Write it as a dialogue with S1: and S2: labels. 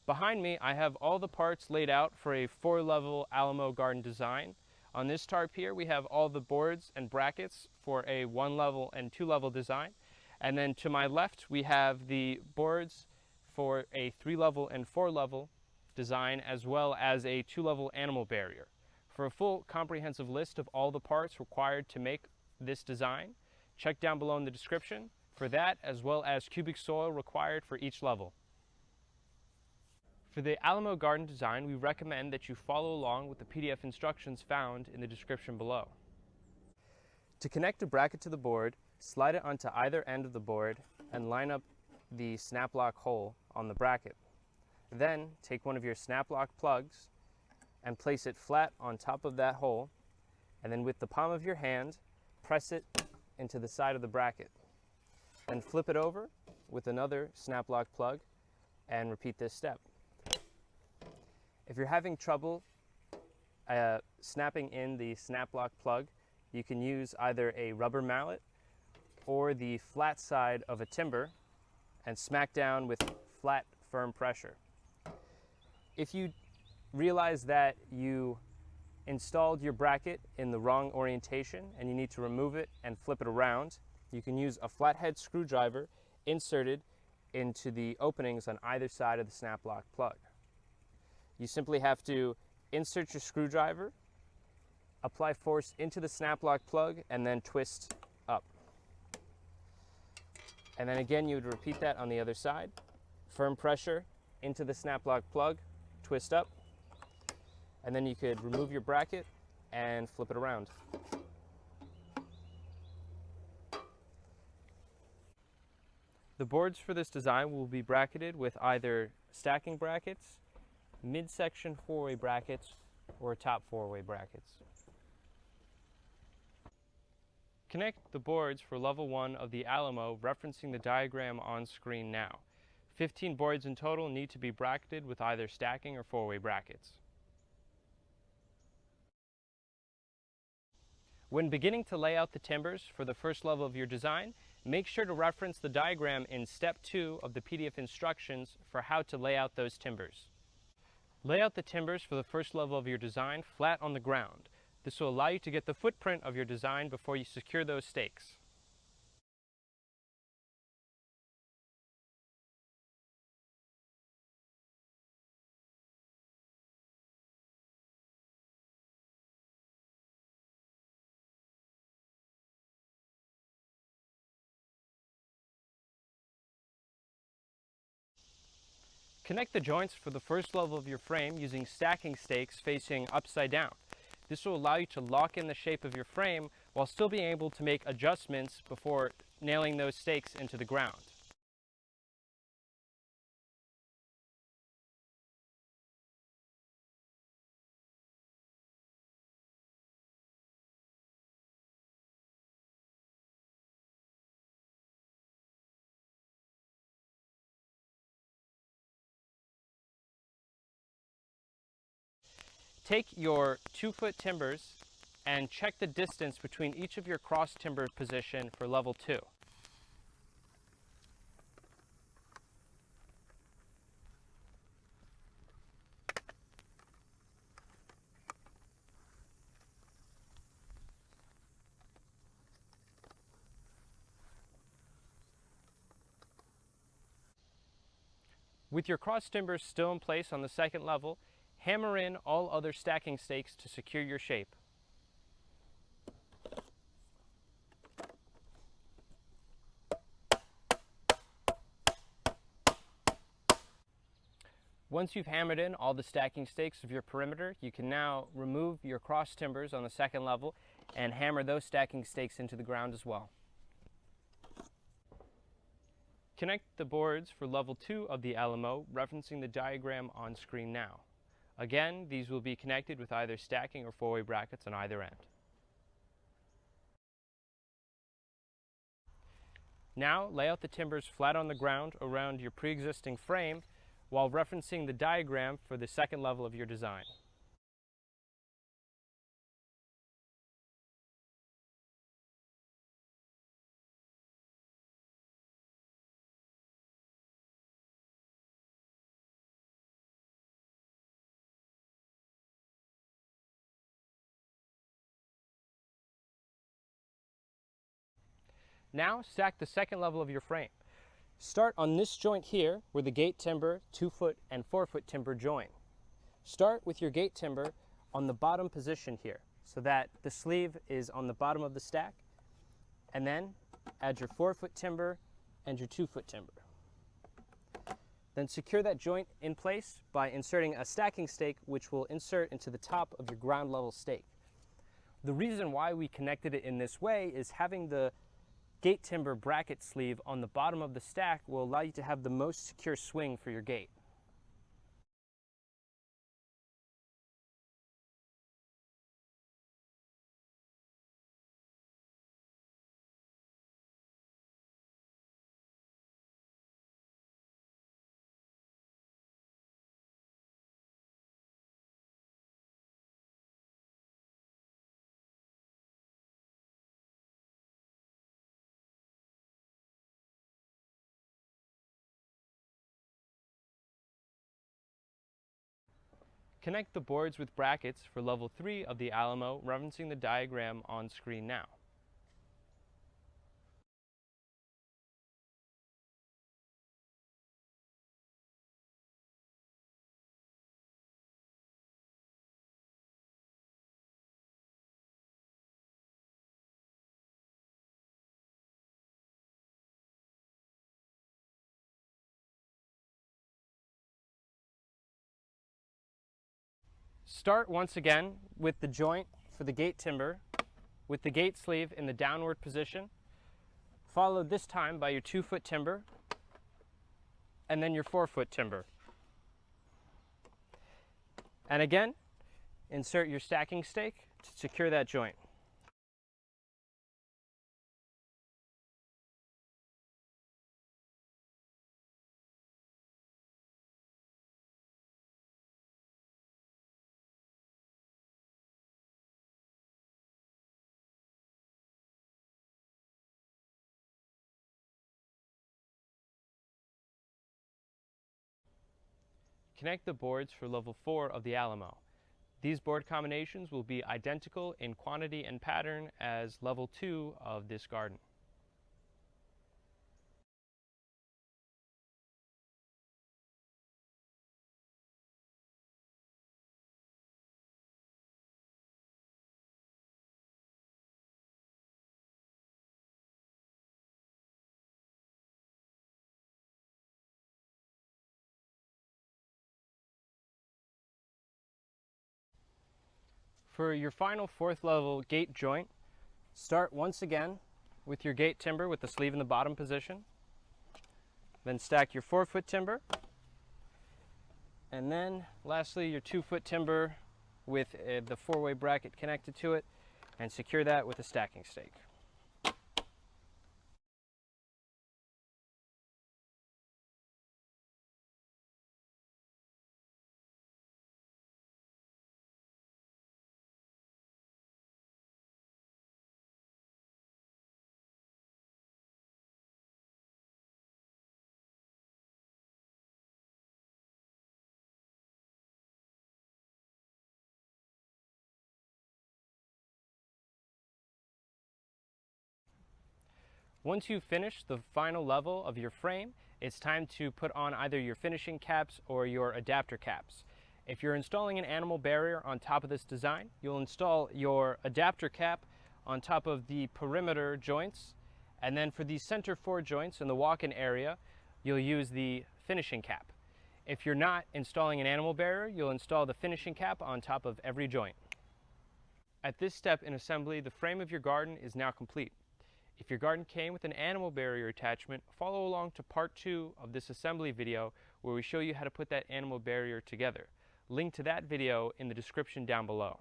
S1: Behind me, I have all the parts laid out for a 4-level Alamo garden design. On this tarp here, we have all the boards and brackets for a 1-level and 2-level design. And then to my left, we have the boards for a 3-level and 4-level design, as well as a 2-level animal barrier. For a full comprehensive list of all the parts required to make this design, check down below in the description for that, as well as cubic soil required for each level. For the Alamo garden design, we recommend that you follow along with the PDF instructions found in the description below. To connect a bracket to the board, slide it onto either end of the board and line up the snap lock hole on the bracket. Then take one of your snap lock plugs and place it flat on top of that hole, and then with the palm of your hand, press it into the side of the bracket. Then flip it over with another snap lock plug and repeat this step. If you're having trouble snapping in the snap lock plug, you can use either a rubber mallet or the flat side of a timber and smack down with flat, firm pressure. If you realize that you installed your bracket in the wrong orientation and you need to remove it and flip it around, you can use a flathead screwdriver inserted into the openings on either side of the snap lock plug. You simply have to insert your screwdriver, apply force into the snap lock plug, and then twist up. And then again, you would repeat that on the other side. Firm pressure into the snap lock plug, twist up, and then you could remove your bracket and flip it around. The boards for this design will be bracketed with either stacking brackets, midsection 4-way brackets, or top 4-way brackets. Connect the boards for level 1 of the Alamo, referencing the diagram on screen now. 15 boards in total need to be bracketed with either stacking or 4-way brackets. When beginning to lay out the timbers for the first level of your design, make sure to reference the diagram in step 2 of the PDF instructions for how to lay out those timbers. Lay out the timbers for the first level of your design flat on the ground. This will allow you to get the footprint of your design before you secure those stakes. Connect the joints for the first level of your frame using stacking stakes facing upside down. This will allow you to lock in the shape of your frame while still being able to make adjustments before nailing those stakes into the ground. Take your 2-foot timbers and check the distance between each of your cross timber position for level 2. With your cross timbers still in place on the second level, hammer in all other stacking stakes to secure your shape. Once you've hammered in all the stacking stakes of your perimeter, you can now remove your cross timbers on the second level and hammer those stacking stakes into the ground as well. Connect the boards for level 2 of the Alamo, referencing the diagram on screen now. Again, these will be connected with either stacking or 4-way brackets on either end. Now, lay out the timbers flat on the ground around your pre-existing frame while referencing the diagram for the second level of your design. Now stack the second level of your frame. Start on this joint here where the gate timber, 2-foot and 4-foot timber join. Start with your gate timber on the bottom position here so that the sleeve is on the bottom of the stack, and then add your 4-foot timber and your 2-foot timber. Then secure that joint in place by inserting a stacking stake, which will insert into the top of your ground level stake. The reason why we connected it in this way is having the gate timber bracket sleeve on the bottom of the stack will allow you to have the most secure swing for your gate. Connect the boards with brackets for level 3 of the Alamo, referencing the diagram on screen now. Start once again with the joint for the gate timber with the gate sleeve in the downward position, followed this time by your 2-foot timber and then your 4-foot timber. And again, insert your stacking stake to secure that joint. Connect the boards for level 4 of the Alamo. These board combinations will be identical in quantity and pattern as level 2 of this garden. For your final 4th level gate joint, start once again with your gate timber with the sleeve in the bottom position. Then stack your 4-foot timber. And then lastly your 2-foot timber with the 4-way bracket connected to it, and secure that with a stacking stake. Once you've finished the final level of your frame, it's time to put on either your finishing caps or your adapter caps. If you're installing an animal barrier on top of this design, you'll install your adapter cap on top of the perimeter joints, and then for the center 4 joints in the walk-in area, you'll use the finishing cap. If you're not installing an animal barrier, you'll install the finishing cap on top of every joint. At this step in assembly, the frame of your garden is now complete. If your garden came with an animal barrier attachment, follow along to part 2 of this assembly video where we show you how to put that animal barrier together. Link to that video in the description down below.